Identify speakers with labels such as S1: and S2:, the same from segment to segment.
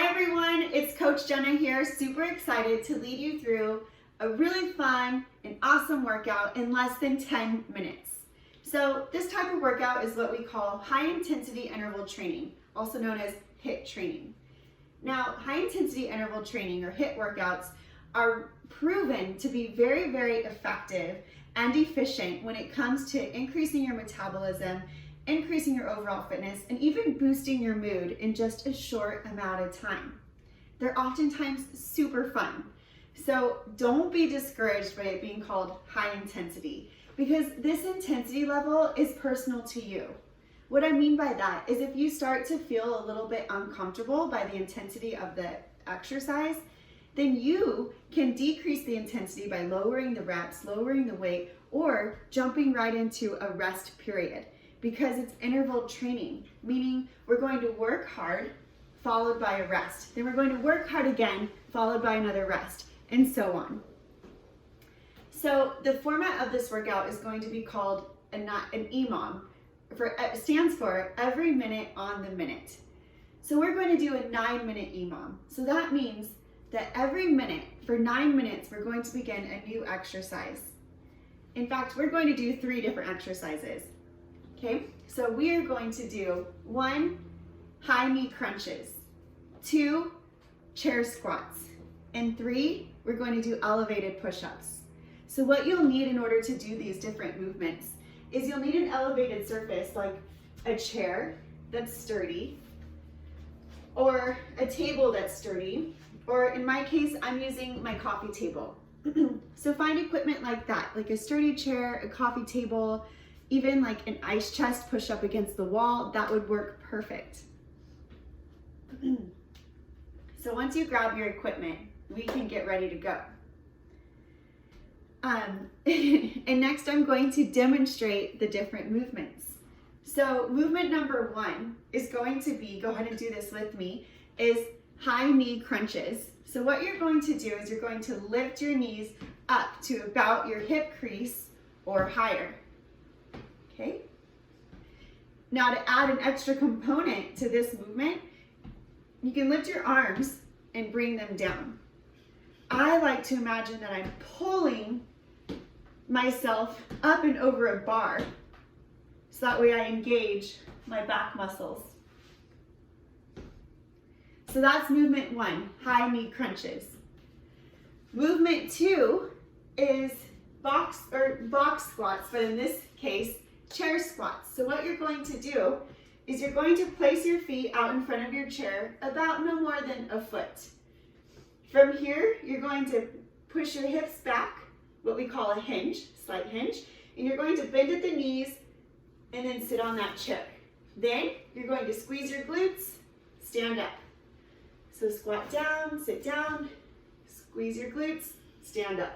S1: Hi everyone, it's Coach Jenna here, super excited to lead you through a really fun and awesome workout in less than 10 minutes. So this type of workout is what we call high intensity interval training, also known as HIIT training. Now, high intensity interval training or HIIT workouts are proven to be very, very effective and efficient when it comes to increasing your metabolism, increasing your overall fitness, and even boosting your mood in just a short amount of time. They're oftentimes super fun. So don't be discouraged by it being called high intensity, because this intensity level is personal to you. What I mean by that is if you start to feel a little bit uncomfortable by the intensity of the exercise, then you can decrease the intensity by lowering the reps, lowering the weight, or jumping right into a rest period. Because it's interval training, meaning we're going to work hard, followed by a rest. Then we're going to work hard again, followed by another rest, and so on. So the format of this workout is going to be called an EMOM. It stands for every minute on the minute. So we're going to do a 9-minute EMOM. So that means that every minute, for 9 minutes, we're going to begin a new exercise. In fact, we're going to do 3 different exercises. Okay, so we are going to do 1, high knee crunches, 2, chair squats, and 3, we're going to do elevated push-ups. So what you'll need in order to do these different movements is you'll need an elevated surface like a chair that's sturdy, or a table that's sturdy, or in my case, I'm using my coffee table. So find equipment like that, like a sturdy chair, a coffee table, even like an ice chest push up against the wall, that would work perfect. So once you grab your equipment, we can get ready to go. And next I'm going to demonstrate the different movements. So movement number 1 is going to be, go ahead and do this with me, is high knee crunches. So what you're going to do is you're going to lift your knees up to about your hip crease or higher. Okay. Now to add an extra component to this movement, you can lift your arms and bring them down. I like to imagine that I'm pulling myself up and over a bar, so that way I engage my back muscles. So that's movement 1, high knee crunches. Movement 2 is box squats, but in this case, chair squats. So what you're going to do is you're going to place your feet out in front of your chair about no more than a foot. From here, you're going to push your hips back, what we call a hinge, slight hinge, and you're going to bend at the knees and then sit on that chair. Then you're going to squeeze your glutes, stand up. So squat down, sit down, squeeze your glutes, stand up.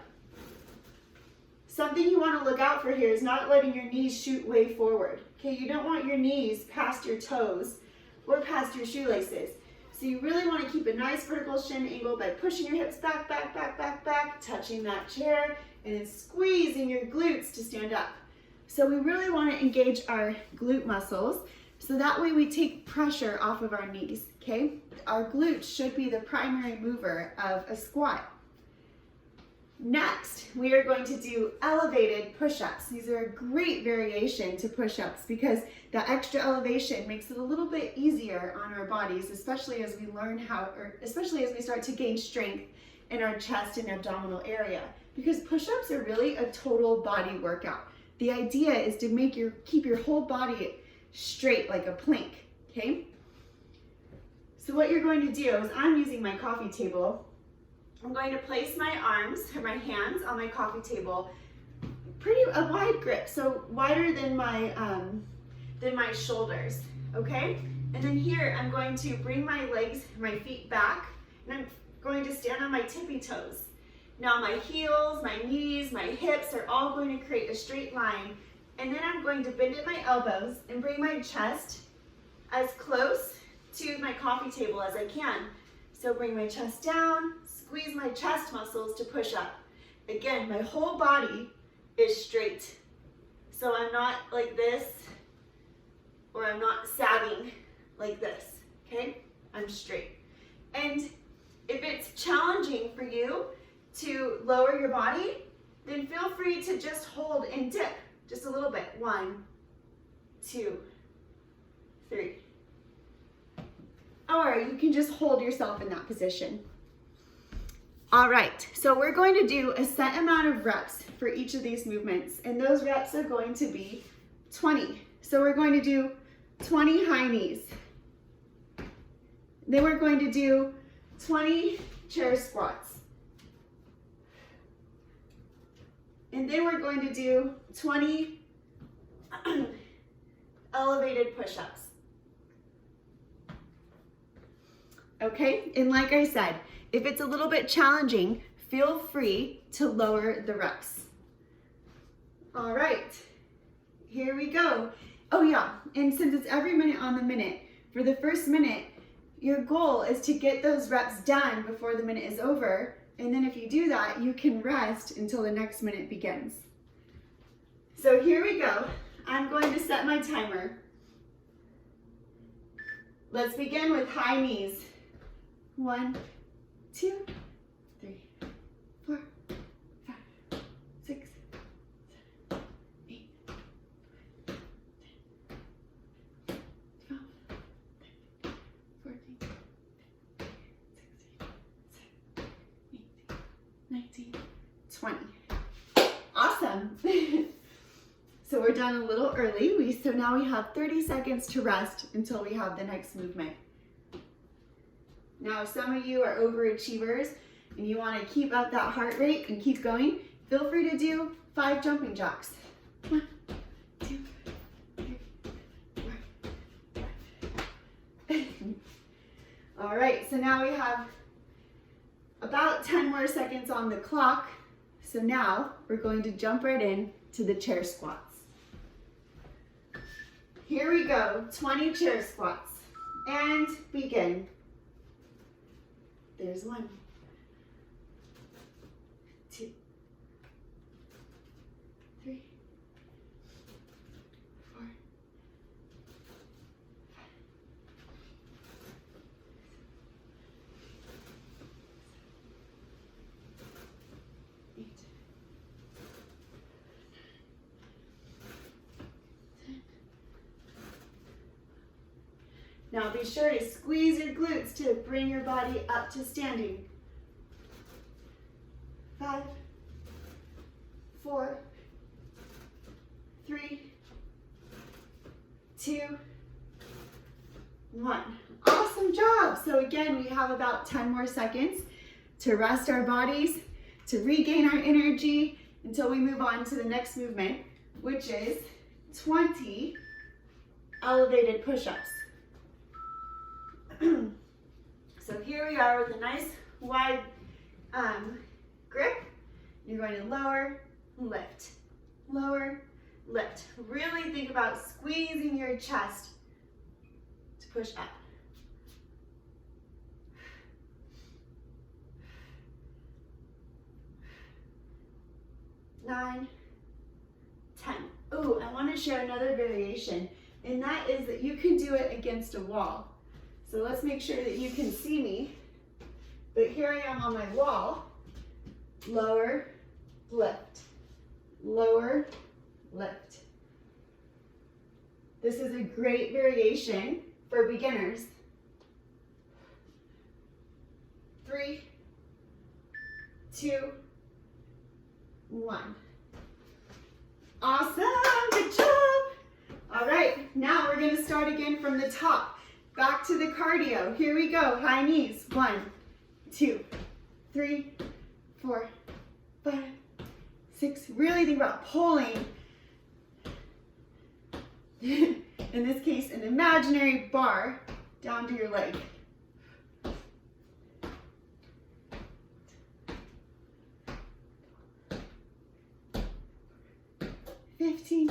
S1: Something you want to look out for here is not letting your knees shoot way forward. Okay, you don't want your knees past your toes or past your shoelaces. So you really want to keep a nice vertical shin angle by pushing your hips back, back, back, back, back, touching that chair, and then squeezing your glutes to stand up. So we really want to engage our glute muscles, so that way we take pressure off of our knees, okay? Our glutes should be the primary mover of a squat. Next, we are going to do elevated push-ups. These are a great variation to push-ups because that extra elevation makes it a little bit easier on our bodies, especially as we learn especially as we start to gain strength in our chest and abdominal area. Because push-ups are really a total body workout. The idea is to keep your whole body straight like a plank, okay? So what you're going to do is, I'm using my coffee table. I'm going to place my arms or my hands on my coffee table, a wide grip, so wider than my shoulders, okay? And then here I'm going to bring my feet back, and I'm going to stand on my tippy toes. Now my heels, my knees, my hips are all going to create a straight line, and then I'm going to bend at my elbows and bring my chest as close to my coffee table as I can. So bring my chest down, squeeze my chest muscles to push up. Again, my whole body is straight. So I'm not like this, or I'm not sagging like this, okay? I'm straight. And if it's challenging for you to lower your body, then feel free to just hold and dip just a little bit. 1, 2, 3. Or you can just hold yourself in that position. All right, so we're going to do a set amount of reps for each of these movements, and those reps are going to be 20. So we're going to do 20 high knees. Then we're going to do 20 chair squats. And then we're going to do 20 elevated push-ups. Okay, and like I said, if it's a little bit challenging, feel free to lower the reps. All right, here we go. Oh yeah, and since it's every minute on the minute, for the first minute, your goal is to get those reps done before the minute is over. And then if you do that, you can rest until the next minute begins. So here we go. I'm going to set my timer. Let's begin with high knees. 1, 2, 3, 4, 5, 6, 7, 8, 10, 12, 13, 14, 16, 19, 20. Awesome. So we're done a little early. So now we have 30 seconds to rest until we have the next movement. Now, if some of you are overachievers and you want to keep up that heart rate and keep going, feel free to do 5 jumping jacks. 1, 2, 3, 4, 5. All right, so now we have about 10 more seconds on the clock. So now we're going to jump right in to the chair squats. Here we go, 20 chair squats, and begin. There's 1, 2, 3, 4, 5, 8, 10. Now be sure to squeeze your glutes to bring your body up to standing. 5, 4, 3, 2, 1. Awesome job. So again, we have about 10 more seconds to rest our bodies, to regain our energy until we move on to the next movement, which is 20 elevated push-ups. So here we are with a nice wide grip. You're going to lower, lift, lower, lift. Really think about squeezing your chest to push up. 9, 10. Oh, I want to share another variation, and that is that you can do it against a wall. So let's make sure that you can see me. But here I am on my wall. Lower, lift, lower, lift. This is a great variation for beginners. 3, 2, 1. Awesome, good job. All right, now we're gonna start again from the top. Back to the cardio. Here we go. High knees. 1, 2, 3, 4, 5, 6. Really think about pulling, in this case, an imaginary bar down to your leg. 15,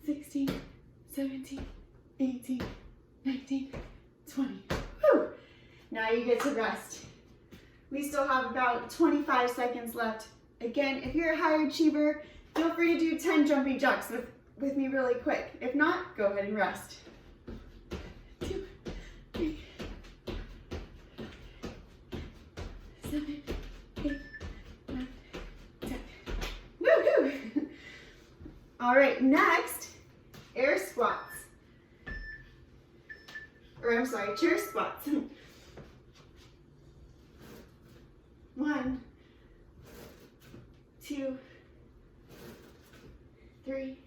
S1: 16, 17, 18, 19, 20. Whew. Now you get to rest. We still have about 25 seconds left. Again, if you're a high achiever, feel free to do 10 jumping jacks with me really quick. If not, go ahead and rest. 2, 3, All right, next, air squats. Or I'm sorry, chair squats. 1, 2, 3.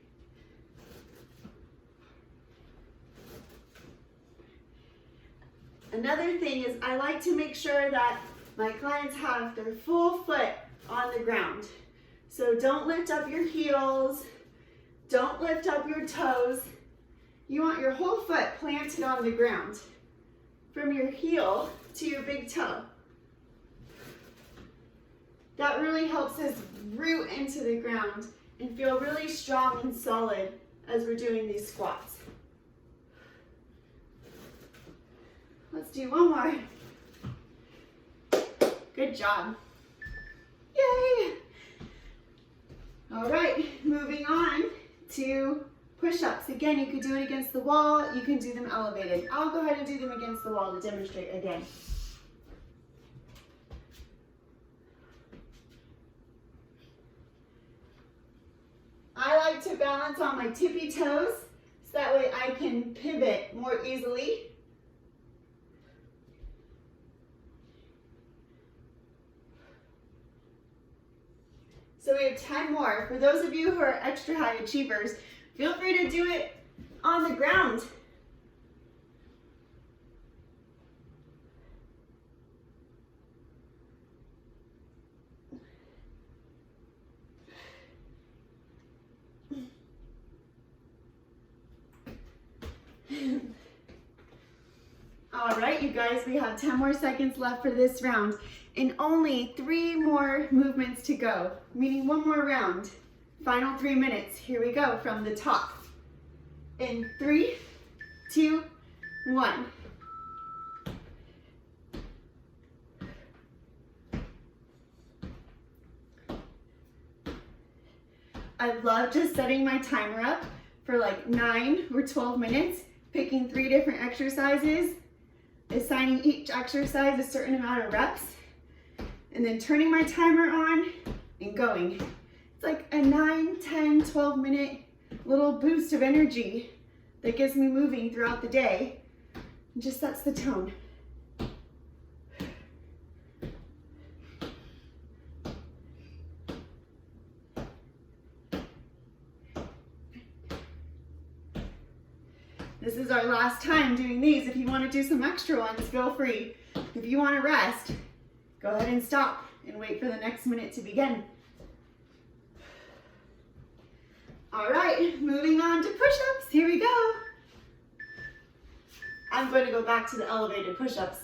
S1: Another thing is I like to make sure that my clients have their full foot on the ground. So don't lift up your heels, don't lift up your toes. You want your whole foot planted on the ground, from your heel to your big toe. That really helps us root into the ground and feel really strong and solid as we're doing these squats. Let's do one more. Good job. Yay! All right, moving on to push-ups. Again, you could do it against the wall. You can do them elevated. I'll go ahead and do them against the wall to demonstrate again. I like to balance on my tippy toes so that way I can pivot more easily. So we have 10 more. For those of you who are extra high achievers, feel free to do it on the ground. All right, you guys, we have 10 more seconds left for this round and only 3 more movements to go, meaning 1 more round. Final 3 minutes. Here we go from the top. In 3, 2, 1. I love just setting my timer up for like 9 or 12 minutes, picking 3 different exercises, assigning each exercise a certain amount of reps, and then turning my timer on and going. It's like a 9, 10, 12 minute little boost of energy that gets me moving throughout the day and just sets the tone. This is our last time doing these. If you want to do some extra ones, feel free. If you want to rest, go ahead and stop and wait for the next minute to begin. All right, moving on to push-ups. Here we go. I'm going to go back to the elevated push-ups.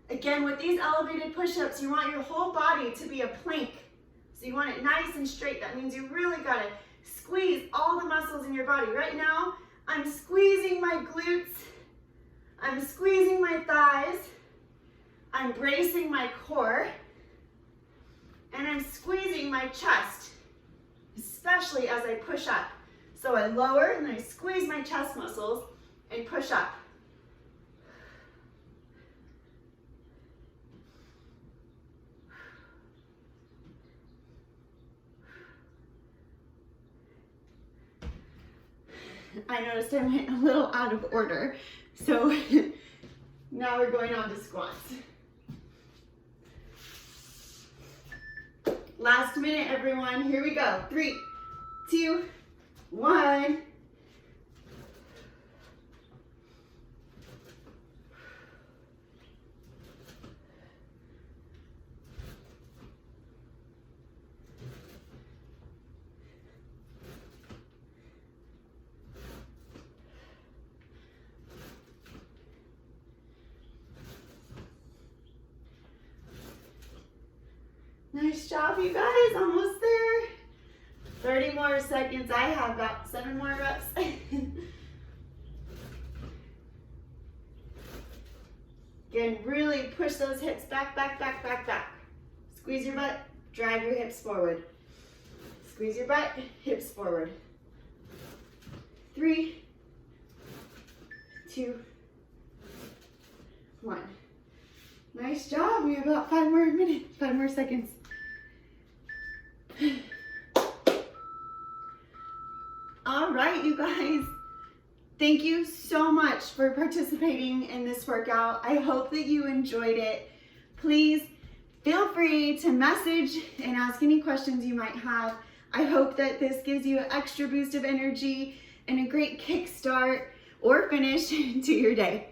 S1: Again, with these elevated push-ups, you want your whole body to be a plank. So you want it nice and straight. That means you really gotta squeeze all the muscles in your body. Right now, I'm squeezing my glutes. I'm squeezing my thighs. I'm bracing my core. And I'm squeezing my chest, especially as I push up. So I lower and then I squeeze my chest muscles and push up. I noticed I went a little out of order. So now we're going on to squats. Last minute, everyone. Here we go. 3, 2, 1. Nice job, you guys. Almost there. 30 more seconds. I have about 7 more reps. Again, really push those hips back, back, back, back, back. Squeeze your butt, drive your hips forward. Squeeze your butt, hips forward. 3, 2, 1. Nice job. We have about 5 more minutes, 5 more seconds. All right, you guys. Thank you so much for participating in this workout. I hope that you enjoyed it. Please feel free to message and ask any questions you might have. I hope that this gives you an extra boost of energy and a great kickstart or finish to your day.